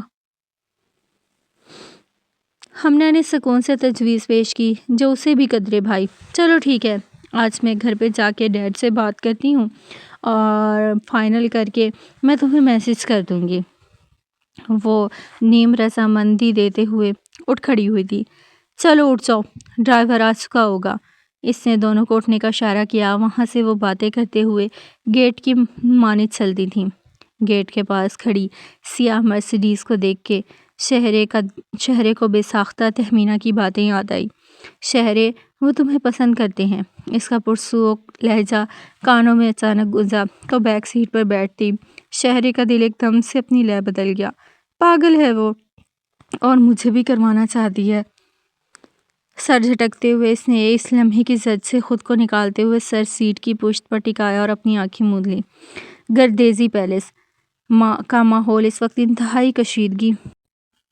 ہمنا نے سکون سے تجویز پیش کی جو اسے بھی قدرے بھائی۔ چلو ٹھیک ہے، آج میں گھر پہ جا کے ڈیڈ سے بات کرتی ہوں اور فائنل کر کے میں تمہیں میسج کر دوں گی۔ وہ نیم رضامندی دیتے ہوئے اٹھ کھڑی ہوئی تھی۔ چلو اٹھ جاؤ، ڈرائیور آ چکا ہوگا۔ اس نے دونوں کو اٹھنے کا اشارہ کیا۔ وہاں سے وہ باتیں کرتے ہوئے گیٹ کی مانند چلتی تھیں۔ گیٹ کے پاس کھڑی سیاہ مرسیڈیز کو دیکھ کے شہرے کو بے ساختہ تہمینہ کی باتیں یاد آئی۔ شہرے، وہ تمہیں پسند کرتے ہیں۔ اس کا پرسوک لہجہ کانوں میں اچانک گونجا تو بیک سیٹ پر بیٹھتی شہرے کا دل ایک دم سے اپنی لے بدل گیا۔ پاگل ہے وہ، اور مجھے بھی کروانا چاہتی ہے۔ سر جھٹکتے ہوئے اس نے اس لمحے کی زد سے خود کو نکالتے ہوئے سر سیٹ کی پشت پر ٹکایا اور اپنی آنکھیں موند لیں۔ گردیزی پیلس کا ماحول اس وقت انتہائی کشیدگی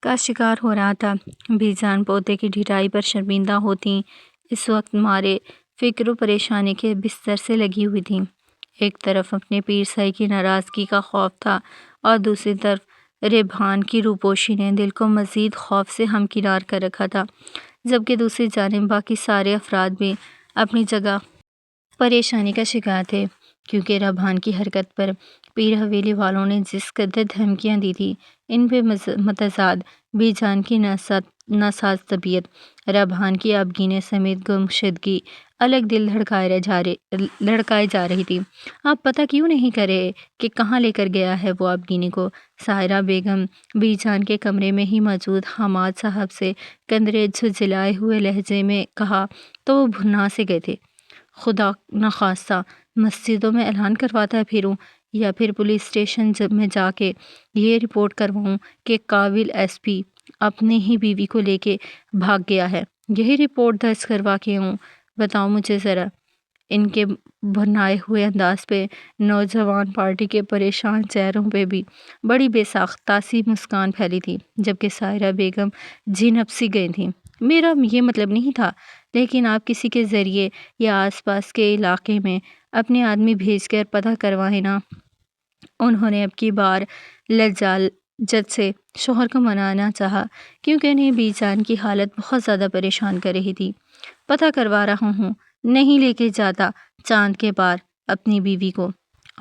کا شکار ہو رہا تھا۔ بی جان پوتے کی ڈھیٹائی پر شرمندہ ہوتیں اس وقت مارے فکر و پریشانی کے بستر سے لگی ہوئی تھیں۔ ایک طرف اپنے پیر سائی کی ناراضگی کا خوف تھا اور دوسری طرف ریحان کی روپوشی نے دل کو مزید خوف سے ہمکنار کر رکھا تھا، جبکہ دوسری جانب باقی سارے افراد بھی اپنی جگہ پریشانی کا شکار تھے، کیونکہ ریحان کی حرکت پر پیر حویلی والوں نے جس قدر دھمکیاں دی تھیں، ان پہ متضاد بی جان کی ناساز طبیعت، ریحان کی آبگینے سمیت گمشدگی الگ دل دھڑکائے جا رہی تھی۔ آپ پتہ کیوں نہیں کرے کہ کہاں لے کر گیا ہے وہ آبگینے کو؟ ساحرہ بیگم بی جان کے کمرے میں ہی موجود حماد صاحب سے کندرے جھجھلائے ہوئے لہجے میں کہا تو وہ بھننا سے گئے تھے۔ خدا نخواستہ مسجدوں میں اعلان کرواتا پھروں یا پھر پولیس اسٹیشن میں جا کے یہ رپورٹ کرواؤں کہ قابل ایس پی اپنی ہی بیوی کو لے کے بھاگ گیا ہے، یہی رپورٹ درج کروا کے آؤں؟ بتاؤ مجھے ذرا۔ ان کے بھنائے ہوئے انداز پہ نوجوان پارٹی کے پریشان چہروں پہ بھی بڑی بے ساختہ سی مسکان پھیلی تھی، جبکہ ساحرہ بیگم جھنپ سی گئی تھیں۔ میرا یہ مطلب نہیں تھا، لیکن آپ کسی کے ذریعے یا آس پاس کے علاقے میں اپنے آدمی بھیج کر پتہ کروائیں نا۔ انہوں نے اب کی بار لجاجت سے شوہر کو منانا چاہا، کیونکہ انہیں بی جان کی حالت بہت زیادہ پریشان کر رہی تھی۔ پتہ کروا رہا ہوں، نہیں لے کے جاتا چاند کے پار اپنی بیوی کو۔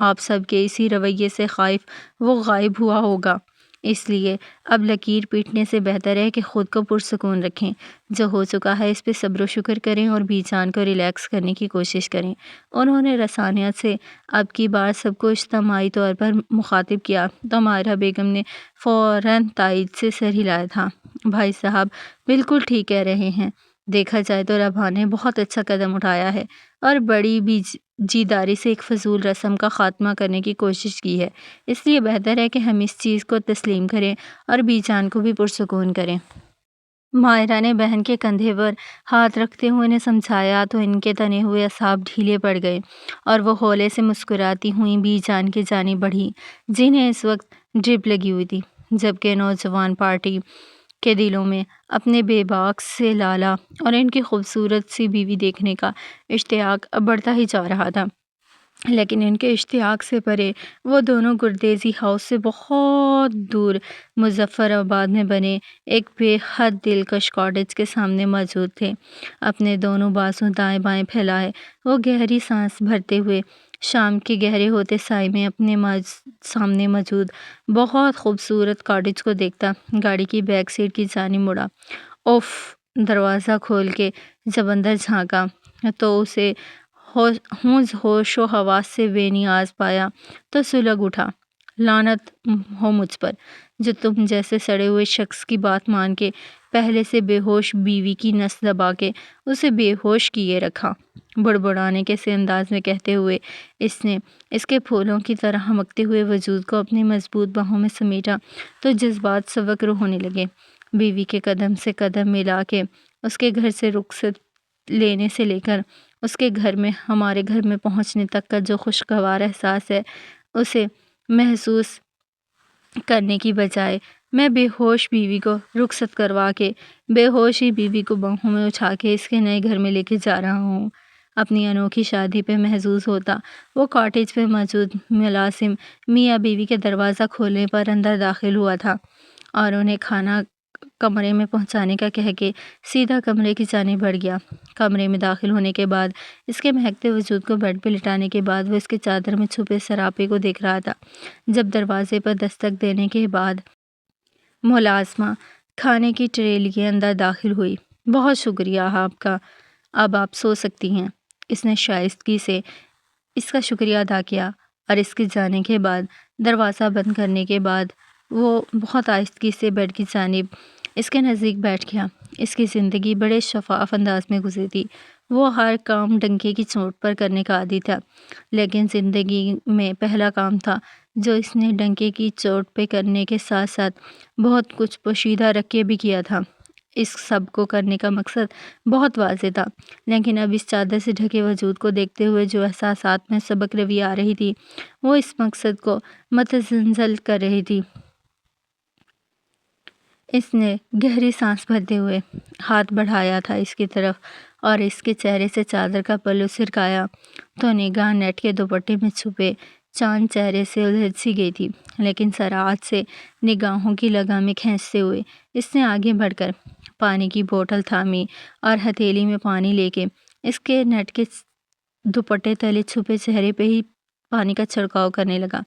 آپ سب کے اسی رویے سے خائف وہ غائب ہوا ہوگا، اس لیے اب لکیر پیٹنے سے بہتر ہے کہ خود کو پرسکون رکھیں۔ جو ہو چکا ہے اس پہ صبر و شکر کریں اور بی جان کو ریلیکس کرنے کی کوشش کریں۔ انہوں نے رسانیت سے اب کی بار سب کو اجتماعی طور پر مخاطب کیا تو ماہرہ بیگم نے فوراً تائید سے سر ہلایا تھا۔ بھائی صاحب بالکل ٹھیک کہہ رہے ہیں، دیکھا جائے تو ریحان نے بہت اچھا قدم اٹھایا ہے اور بڑی جیداری سے ایک فضول رسم کا خاتمہ کرنے کی کوشش کی ہے، اس لیے بہتر ہے کہ ہم اس چیز کو تسلیم کریں اور بی جان کو بھی پرسکون کریں۔ ماہرہ نے بہن کے کندھے پر ہاتھ رکھتے ہوئے انہیں سمجھایا تو ان کے تنے ہوئے اعصاب ڈھیلے پڑ گئے اور وہ ہولے سے مسکراتی ہوئیں بی جان کی جانب بڑھی، جنہیں اس وقت ڈرپ لگی ہوئی تھی، جبکہ نوجوان پارٹی کے دلوں میں اپنے بے باک سے لالا اور ان کی خوبصورت سی بیوی دیکھنے کا اشتیاق اب بڑھتا ہی جا رہا تھا۔ لیکن ان کے اشتیاق سے پرے وہ دونوں گردیزی ہاؤس سے بہت دور مظفر آباد میں بنے ایک بے حد دلکش کاٹیج کے سامنے موجود تھے۔ اپنے دونوں بازو دائیں بائیں پھیلائے وہ گہری سانس بھرتے ہوئے شام کے گہرے ہوتے سائے میں اپنے سامنے موجود بہت خوبصورت کاٹیج کو دیکھتا گاڑی کی بیک سیٹ کی جانب مڑا۔ اف! دروازہ کھول کے جب اندر جھانکا تو اسے ہوش و حواس سے بے نیاز پایا تو سلگ اٹھا۔ لعنت ہو مجھ پر، جو تم جیسے سڑے ہوئے شخص کی بات مان کے پہلے سے بے ہوش بیوی کی نس دبا کے اسے بے ہوش کیے رکھا۔ بڑبڑانے کے سے انداز میں کہتے ہوئے اس نے اس کے پھولوں کی طرح ہمکتے ہوئے وجود کو اپنی مضبوط باہوں میں سمیٹا تو جذبات سبکر ہونے لگے۔ بیوی کے قدم سے قدم ملا کے اس کے گھر سے رخصت لینے سے لے کر اس کے گھر میں ہمارے گھر میں پہنچنے تک کا جو خوشگوار احساس ہے، اسے محسوس کرنے کی بجائے میں بے ہوش بیوی کو رخصت کروا کے بے ہوش ہی بیوی کو باہوں میں اٹھا کے اس کے نئے گھر میں لے کے جا رہا ہوں۔ اپنی انوکھی شادی پہ محظوظ ہوتا وہ کاٹیج پہ موجود ملازم میاں بیوی کے دروازہ کھولنے پر اندر داخل ہوا تھا اور انہیں کھانا کمرے میں پہنچانے کا کہہ کے سیدھا کمرے کی جانب بڑھ گیا۔ کمرے میں داخل ہونے کے بعد اس کے مہکتے وجود کو بیڈ پہ لٹانے کے بعد وہ اس کے چادر میں چھپے سراپے کو دیکھ رہا تھا۔ جب دروازے پر دستک دینے کے بعد ملازمہ کھانے کی ٹرے لیے اندر داخل ہوئی۔ بہت شکریہ آپ کا، اب آپ سو سکتی ہیں۔ اس نے شائستگی سے اس کا شکریہ ادا کیا اور اس کے جانے کے بعد دروازہ بند کرنے کے بعد وہ بہت آہستگی سے بیڈ کی جانب اس کے نزدیک بیٹھ گیا۔ اس کی زندگی بڑے شفاف انداز میں گزری تھی۔ وہ ہر کام ڈنکے کی چوٹ پر کرنے کا عادی تھا، لیکن زندگی میں پہلا کام تھا جو اس نے ڈنکے کی چوٹ پہ کرنے کے ساتھ ساتھ بہت کچھ پوشیدہ رکھ کے بھی کیا تھا۔ اس سب کو کرنے کا مقصد بہت واضح تھا، لیکن اب اس چادر سے ڈھکے وجود کو دیکھتے ہوئے جو احساسات میں سبک روی آ رہی تھی وہ اس مقصد کو متزلزل کر رہی تھی۔ اس نے گہری سانس بھرتے ہوئے ہاتھ بڑھایا تھا اس کی طرف اور اس کے چہرے سے چادر کا پلو سرکایا تو نگاہ نیٹ کے دوپٹے میں چھپے چاند چہرے سے الجھ سی گئی تھی، لیکن سراعت سے نگاہوں کی لگامیں کھینچتے ہوئے اس نے آگے بڑھ کر پانی کی بوتل تھامی اور ہتھیلی میں پانی لے کے اس کے نیٹ کے دوپٹے تلے چھپے چہرے پہ ہی پانی کا چھڑکاؤ کرنے لگا۔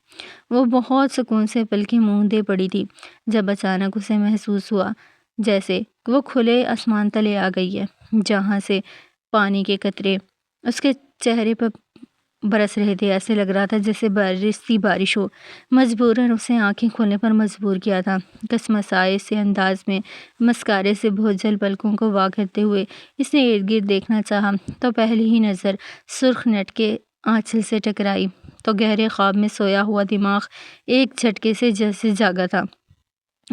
وہ بہت سکون سے پلکیں موندے پڑی تھی جب اچانک اسے محسوس ہوا جیسے وہ کھلے آسمان تلے آ گئی ہے، جہاں سے پانی کے قطرے اس کے چہرے پر برس رہے تھے۔ ایسے لگ رہا تھا جیسے برستی بارش ہو۔ مجبوراً اسے آنکھیں کھولنے پر مجبور کیا تھا۔ کسمسائے سے انداز میں مسکارے سے بھوجل پلکوں کو وا کرتے ہوئے اس نے ارد گرد دیکھنا چاہا تو پہلی ہی نظر سرخ نیٹ کے آنچل سے ٹکرائی تو گہرے خواب میں سویا ہوا دماغ ایک جھٹکے سے جیسے جاگا تھا۔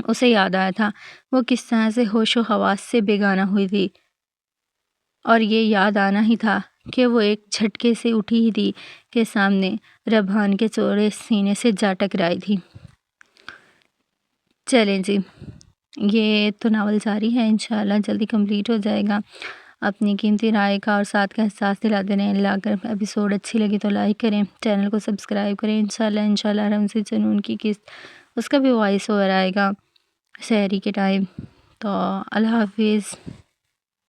اسے یاد آیا تھا وہ کس طرح سے ہوش و حواس سے بیگانہ ہوئی تھی، اور یہ یاد آنا ہی تھا کہ وہ ایک جھٹکے سے اٹھی ہی تھی کہ سامنے ربحان کے چوڑے سینے سے جا ٹکرائی تھی۔ چلیں جی، یہ تو ناول جاری ہے، انشاءاللہ جلدی کمپلیٹ ہو جائے گا۔ اپنی قیمتی رائے کا اور ساتھ کا احساس دلاتے رہیں۔ اللہ، اگر ایپیسوڈ اچھی لگی تو لائک کریں، چینل کو سبسکرائب کریں۔ انشاءاللہ رمزی جنون کی قسط اس کا بھی وائس اوور آئے گا سحری کے ٹائم۔ تو اللہ حافظ۔